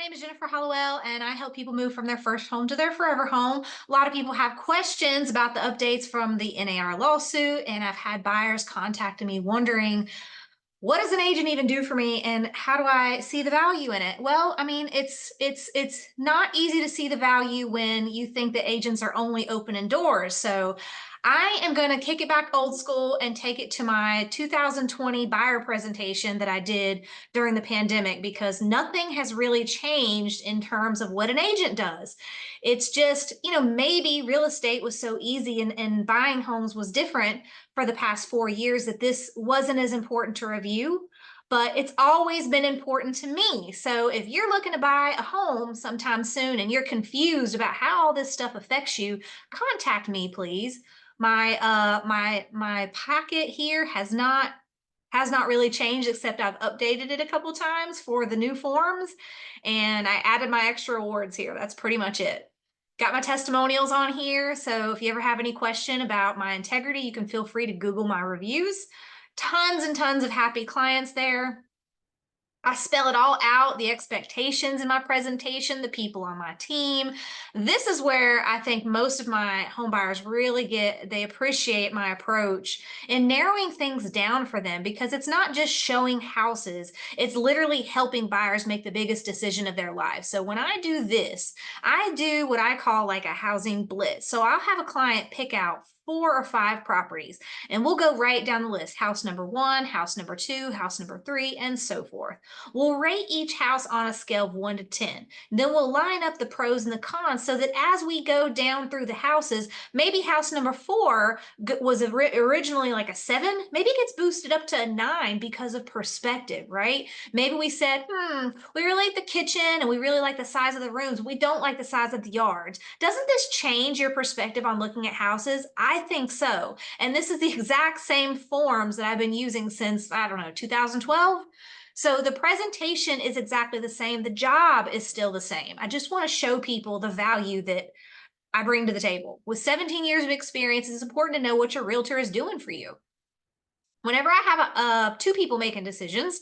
name is Jennifer Hollowell, and I help people move from their first home to their forever home. A lot of people have questions about the updates from the NAR lawsuit, and I've had buyers contacting me wondering, what does an agent even do for me, and how do I see the value in it? Well, I mean, it's not easy to see the value when you think that agents are only opening doors. So I am going to kick it back old school and take it to my 2020 buyer presentation that I did during the pandemic, because nothing has really changed in terms of what an agent does. It's just, maybe real estate was so easy and buying homes was different for the past 4 years that this wasn't as important to review, but it's always been important to me. So if you're looking to buy a home sometime soon and you're confused about how all this stuff affects you, contact me, please. My packet here has not really changed, except I've updated it a couple times for the new forms, and I added my extra awards here. That's pretty much it. Got my testimonials on here, so if you ever have any question about my integrity, you can feel free to Google my reviews. Tons and tons of happy clients there. I spell it all out, the expectations in my presentation, the people on my team. This is where I think most of my home buyers really they appreciate my approach in narrowing things down for them, because it's not just showing houses, it's literally helping buyers make the biggest decision of their life. So when I do this, I do what I call like a housing blitz. So I'll have a client pick out 4 or 5 properties, and we'll go right down the list: house number 1, house number 2, house number 3, and so forth. We'll rate each house on a scale of 1 to 10. Then we'll line up the pros and the cons so that as we go down through the houses, maybe house number 4 was originally like a 7, maybe it gets boosted up to a 9 because of perspective, right? Maybe we said, we really like the kitchen and we really like the size of the rooms. We don't like the size of the yards. Doesn't this change your perspective on looking at houses? I think so. And this is the exact same forms that I've been using since, I don't know, 2012. So the presentation is exactly the same. The job is still the same. I just want to show people the value that I bring to the table. With 17 years of experience, it's important to know what your realtor is doing for you. Whenever I have 2 people making decisions,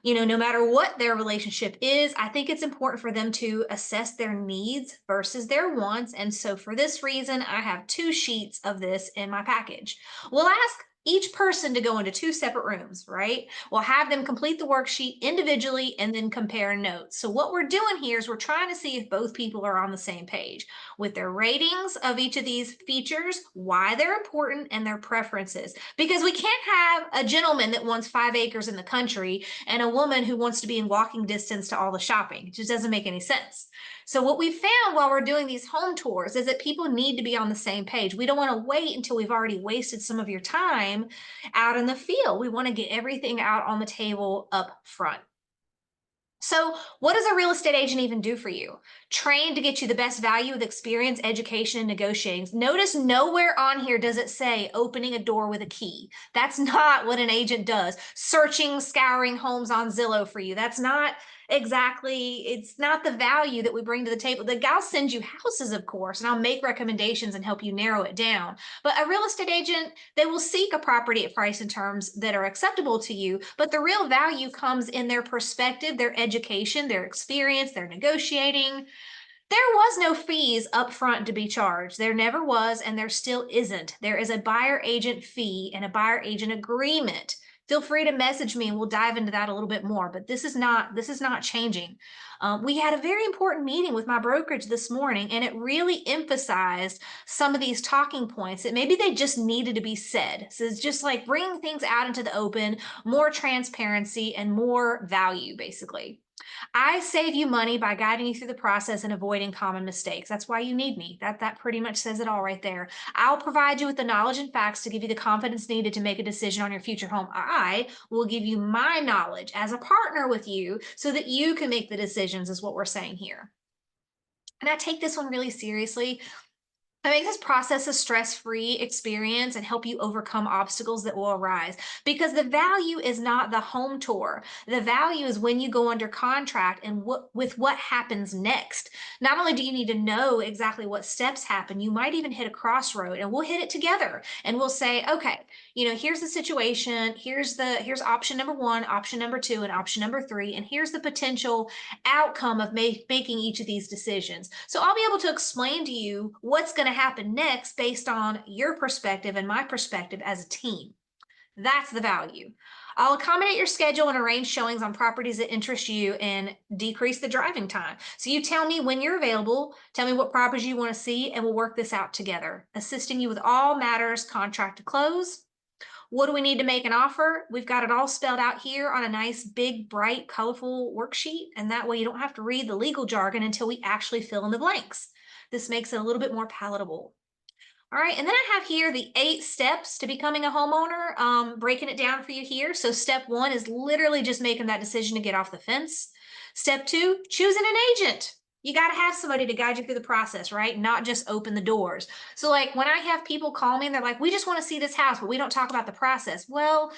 no matter what their relationship is, I think it's important for them to assess their needs versus their wants. And so for this reason, I have 2 sheets of this in my package. We'll ask each person to go into 2 separate rooms, right? We'll have them complete the worksheet individually and then compare notes. So what we're doing here is we're trying to see if both people are on the same page with their ratings of each of these features, why they're important, and their preferences. Because we can't have a gentleman that wants 5 acres in the country and a woman who wants to be in walking distance to all the shopping. It just doesn't make any sense. So what we found while we're doing these home tours is that people need to be on the same page. We don't want to wait until we've already wasted some of your time out in the field. We want to get everything out on the table up front. So what does a real estate agent even do for you? Trained to get you the best value with experience, education, and negotiating. Notice nowhere on here does it say opening a door with a key. That's not what an agent does. Searching, scouring homes on Zillow for you. That's not exactly, it's not the value that we bring to the table. I'll send you houses, of course, and I'll make recommendations and help you narrow it down. But a real estate agent, they will seek a property at price and terms that are acceptable to you, but the real value comes in their perspective, their education, their experience, their negotiating. There was no fees up front to be charged. There never was, and there still isn't. There is a buyer agent fee and a buyer agent agreement. Feel free to message me and we'll dive into that a little bit more, but this is not changing. We had a very important meeting with my brokerage this morning, and it really emphasized some of these talking points that maybe they just needed to be said. So it's just like bringing things out into the open, more transparency and more value, basically. I save you money by guiding you through the process and avoiding common mistakes. That's why you need me. That pretty much says it all right there. I'll provide you with the knowledge and facts to give you the confidence needed to make a decision on your future home. I will give you my knowledge as a partner with you so that you can make the decisions, is what we're saying here. And I take this one really seriously. I make this process a stress-free experience and help you overcome obstacles that will arise, because the value is not the home tour. The value is when you go under contract and what happens next. Not only do you need to know exactly what steps happen, you might even hit a crossroad, and we'll hit it together and we'll say, okay, here's the situation, here's option number 1, option number 2, and option number 3, and here's the potential outcome of making each of these decisions. So I'll be able to explain to you what's going to happen next based on your perspective and my perspective as a team. That's the value. I'll accommodate your schedule and arrange showings on properties that interest you and decrease the driving time. So you tell me when you're available, tell me what properties you want to see, and we'll work this out together, assisting you with all matters contract to close. What do we need to make an offer? We've got it all spelled out here on a nice, big, bright, colorful worksheet. And that way you don't have to read the legal jargon until we actually fill in the blanks. This makes it a little bit more palatable. All right, and then I have here the 8 steps to becoming a homeowner, breaking it down for you here. So step 1 is literally just making that decision to get off the fence. Step 2, choosing an agent. You got to have somebody to guide you through the process, right? Not just open the doors. So like when I have people call me and they're like, we just want to see this house, but we don't talk about the process. Well,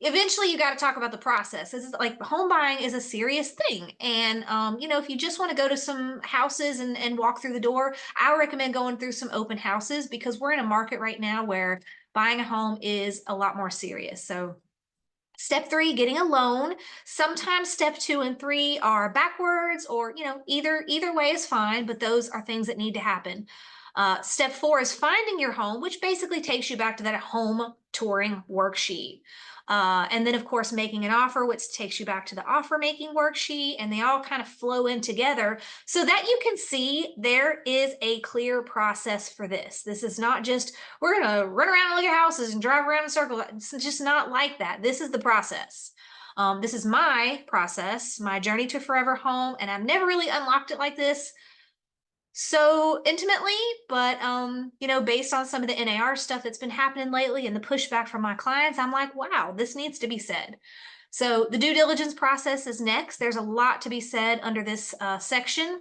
eventually you got to talk about the process. This is like home buying is a serious thing. And, if you just want to go to some houses and walk through the door, I recommend going through some open houses, because we're in a market right now where buying a home is a lot more serious. So step 3, getting a loan. Sometimes step 2 and 3 are backwards, or either way is fine, but those are things that need to happen. Step 4 is finding your home, which basically takes you back to that home touring worksheet. And then, of course, making an offer, which takes you back to the offer making worksheet, and they all kind of flow in together so that you can see there is a clear process for this. This is not just, we're going to run around and look at houses and drive around in a circle. It's just not like that. This is the process. This is my process, my journey to forever home, and I've never really unlocked it like this so intimately, but based on some of the NAR stuff that's been happening lately and the pushback from my clients, I'm like, wow, this needs to be said. So the due diligence process is next. There's a lot to be said under this section.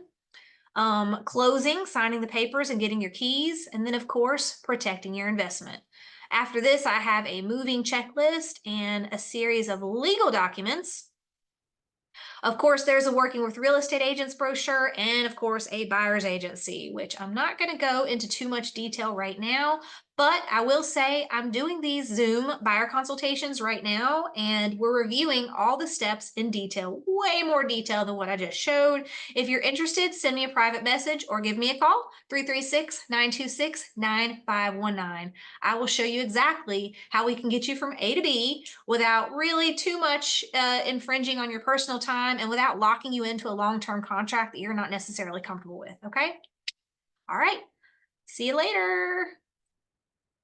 Closing, signing the papers and getting your keys, and then of course, protecting your investment. After this, I have a moving checklist and a series of legal documents. Of course, there's a working with real estate agents brochure, and of course a buyer's agency, which I'm not going to go into too much detail right now, but I will say I'm doing these Zoom buyer consultations right now, and we're reviewing all the steps in detail, way more detail than what I just showed. If you're interested, send me a private message or give me a call, 336-926-9519. I will show you exactly how we can get you from A to B without really too much infringing on your personal time and without locking you into a long-term contract that you're not necessarily comfortable with. Okay. All right. See you later.